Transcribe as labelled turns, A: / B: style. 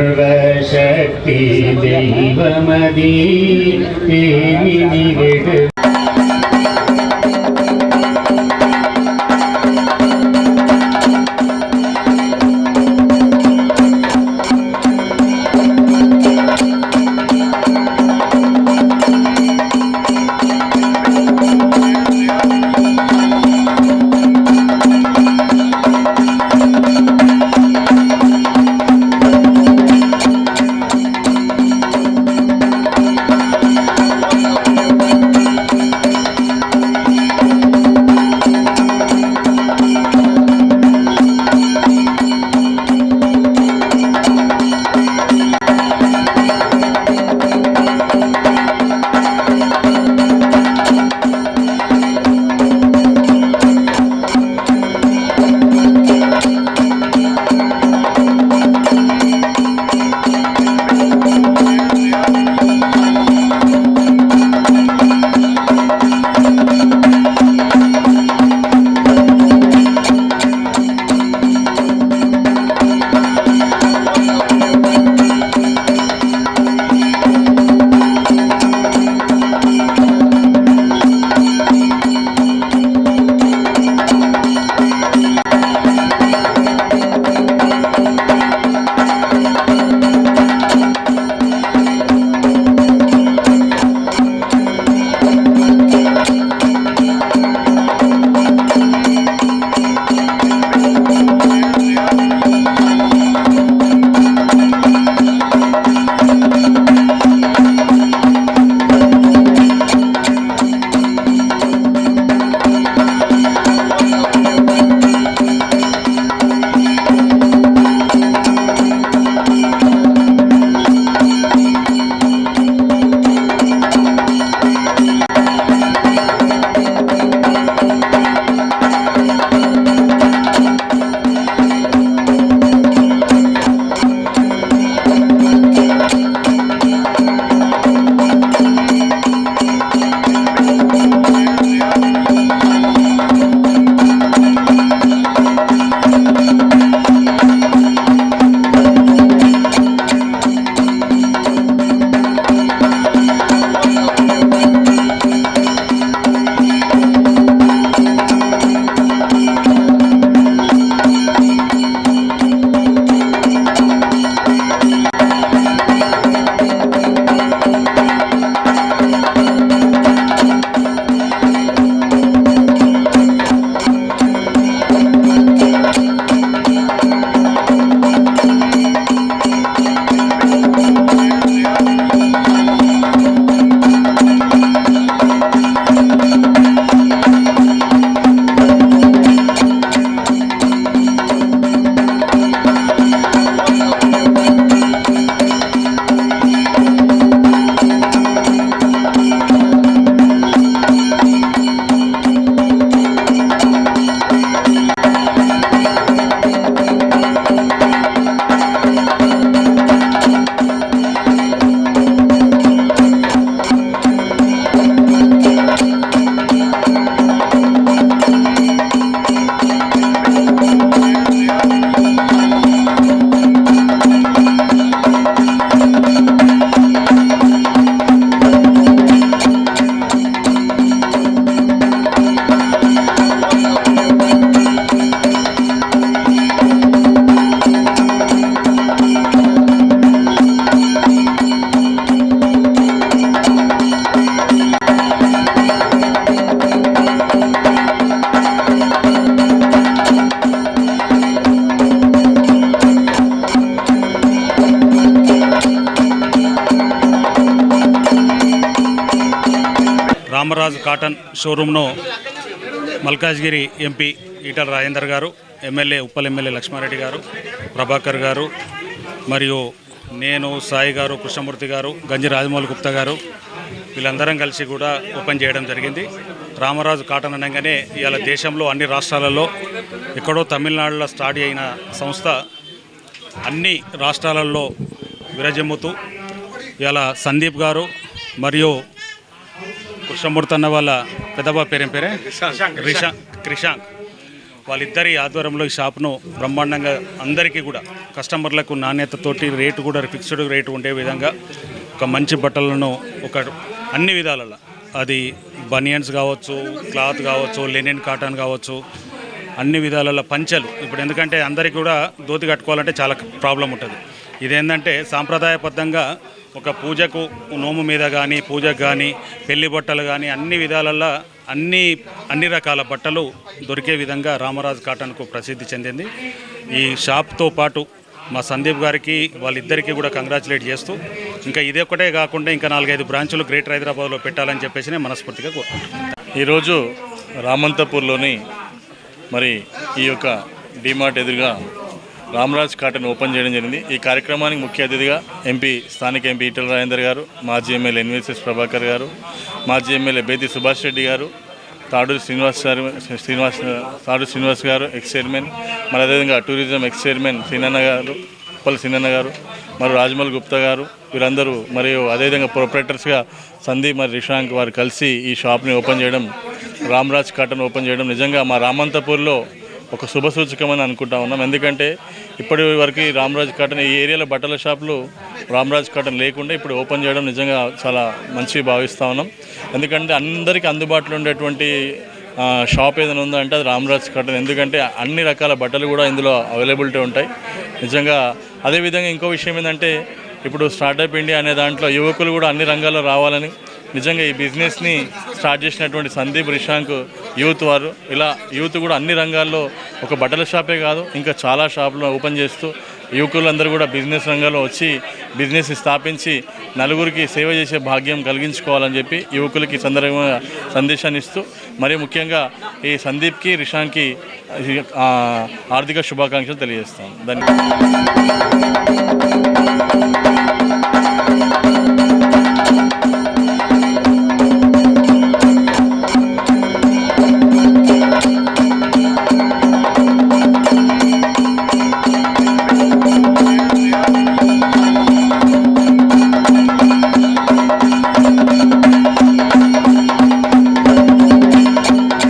A: സർവശക്തി ദൈവമതി ഏമിനിവിട്
B: Ramaraju cotton షోరూమ్ను Malkajgiri MP Etela Rajender గారు, MLA Uppal MLA Lakshma Reddy గారు, ప్రభాకర్ గారు, మరియు నేను, సాయి గారు, కృష్ణమూర్తి గారు, గంజి రాజమౌళి గుప్తా గారు వీళ్ళందరం కలిసి కూడా ఓపెన్ చేయడం జరిగింది. రామరాజు కాటన్ అనగానే ఇవాళ దేశంలో అన్ని రాష్ట్రాలలో ఎక్కడో తమిళనాడులో స్టార్ట్ అయిన సంస్థ అన్ని రాష్ట్రాలలో విరజిమ్ముతూ ఇవాళ సందీప్ గారు మరియు కృష్ణమూర్తి అన్న వాళ్ళ పెద్దబా పేరే క్రిషాంక్ వాళ్ళిద్దరి ఆధ్వర్యంలో ఈ షాప్ను బ్రహ్మాండంగా అందరికీ కూడా కస్టమర్లకు నాణ్యతతోటి రేటు కూడా ఫిక్స్డ్ రేటు ఉండే విధంగా ఒక మంచి బట్టలను అన్ని విధాలలో అది బనియన్స్ కావచ్చు, క్లాత్ కావచ్చు, లెనిన్ కాటన్ కావచ్చు, అన్ని విధాలలో పంచలు. ఇప్పుడు ఎందుకంటే అందరికీ కూడా ధోతి కట్టుకోవాలంటే చాలా ప్రాబ్లం ఉంటుంది. ఇదేంటంటే సాంప్రదాయబద్ధంగా ఒక పూజకు, నోము మీద కానీ, పూజకు కానీ, పెళ్లి బట్టలు కానీ అన్ని విధాలలో అన్ని రకాల బట్టలు దొరికే విధంగా రామరాజు కాటన్కు ప్రసిద్ధి చెందింది. ఈ షాప్తో పాటు మా సందీప్ గారికి వాళ్ళిద్దరికీ కూడా కంగ్రాచులేట్ చేస్తూ ఇంకా ఇదే ఒకటే కాకుండా ఇంకా 4-5 బ్రాంచులు గ్రేటర్ హైదరాబాద్లో పెట్టాలని చెప్పేసి నేను మనస్ఫూర్తిగా కోరుకుంటున్నాను.
C: ఈరోజు రామంతపూర్లోని మరి ఈ యొక్క డిమార్ట్ ఎదురుగా రామరాజ్ కాటన్ ఓపెన్ చేయడం జరిగింది. ఈ కార్యక్రమానికి ముఖ్య అతిథిగా స్థానిక ఎంపీ ఈటల రాజేందర్ గారు, మాజీ ఎమ్మెల్యే ఎన్విఎస్ఎస్ ప్రభాకర్ గారు, మాజీ ఎమ్మెల్యే బేతి సుభాష్ రెడ్డి గారు, తాడూరు శ్రీనివాస్ గారు ఎక్స్ చైర్మన్, మరి అదేవిధంగా టూరిజం ఎక్స్ చైర్మన్ ఉప్పల్ సీనన్న గారు, మరి రాజమౌళి గుప్తా గారు వీరందరూ, మరియు అదేవిధంగా ప్రొపరేటర్స్గా సందీప్ మరి రిషాంక్ వారు కలిసి ఈ షాప్ని ఓపెన్ చేయడం, రామరాజ్ కాటన్ ఓపెన్ చేయడం నిజంగా మా రామంతపూర్లో ఒక శుభసూచకమని అనుకుంటా ఉన్నాం. ఎందుకంటే ఇప్పటి వరకు రామరాజ్ కాటన్ ఈ ఏరియాలో బట్టల షాపులు రామరాజ్ కాటన్ లేకుండా ఇప్పుడు ఓపెన్ చేయడం నిజంగా చాలా మంచి భావిస్తూ ఉన్నాం. ఎందుకంటే అందరికీ అందుబాటులో ఉండేటువంటి షాప్ ఏదైనా ఉందో అంటే అది రామరాజ్ కాటన్. ఎందుకంటే అన్ని రకాల బట్టలు కూడా ఇందులో అవైలబిలిటీ ఉంటాయి నిజంగా. అదేవిధంగా ఇంకో విషయం ఏంటంటే ఇప్పుడు స్టార్టప్ ఇండియా అనే దాంట్లో యువకులు కూడా అన్ని రంగాల్లో రావాలని నిజంగా ఈ బిజినెస్ని స్టార్ట్ చేసినటువంటి సందీప్ రిషాంక్ యూత్ వారు ఇలా యూత్ కూడా అన్ని రంగాల్లో ఒక బట్టల షాపే కాదు ఇంకా చాలా షాపులు ఓపెన్ చేస్తూ యువకులందరూ కూడా బిజినెస్ రంగంలో వచ్చి బిజినెస్ స్థాపించి నలుగురికి సేవ చేసే భాగ్యం కలిగించుకోవాలని చెప్పి యువకులకి సందర్భంగా సందేశాన్ని ఇస్తూ మరియు ముఖ్యంగా ఈ సందీప్కి రిషాంక్కి ఆర్థిక శుభాకాంక్షలు తెలియజేస్తాం. ధన్యవాదాలు.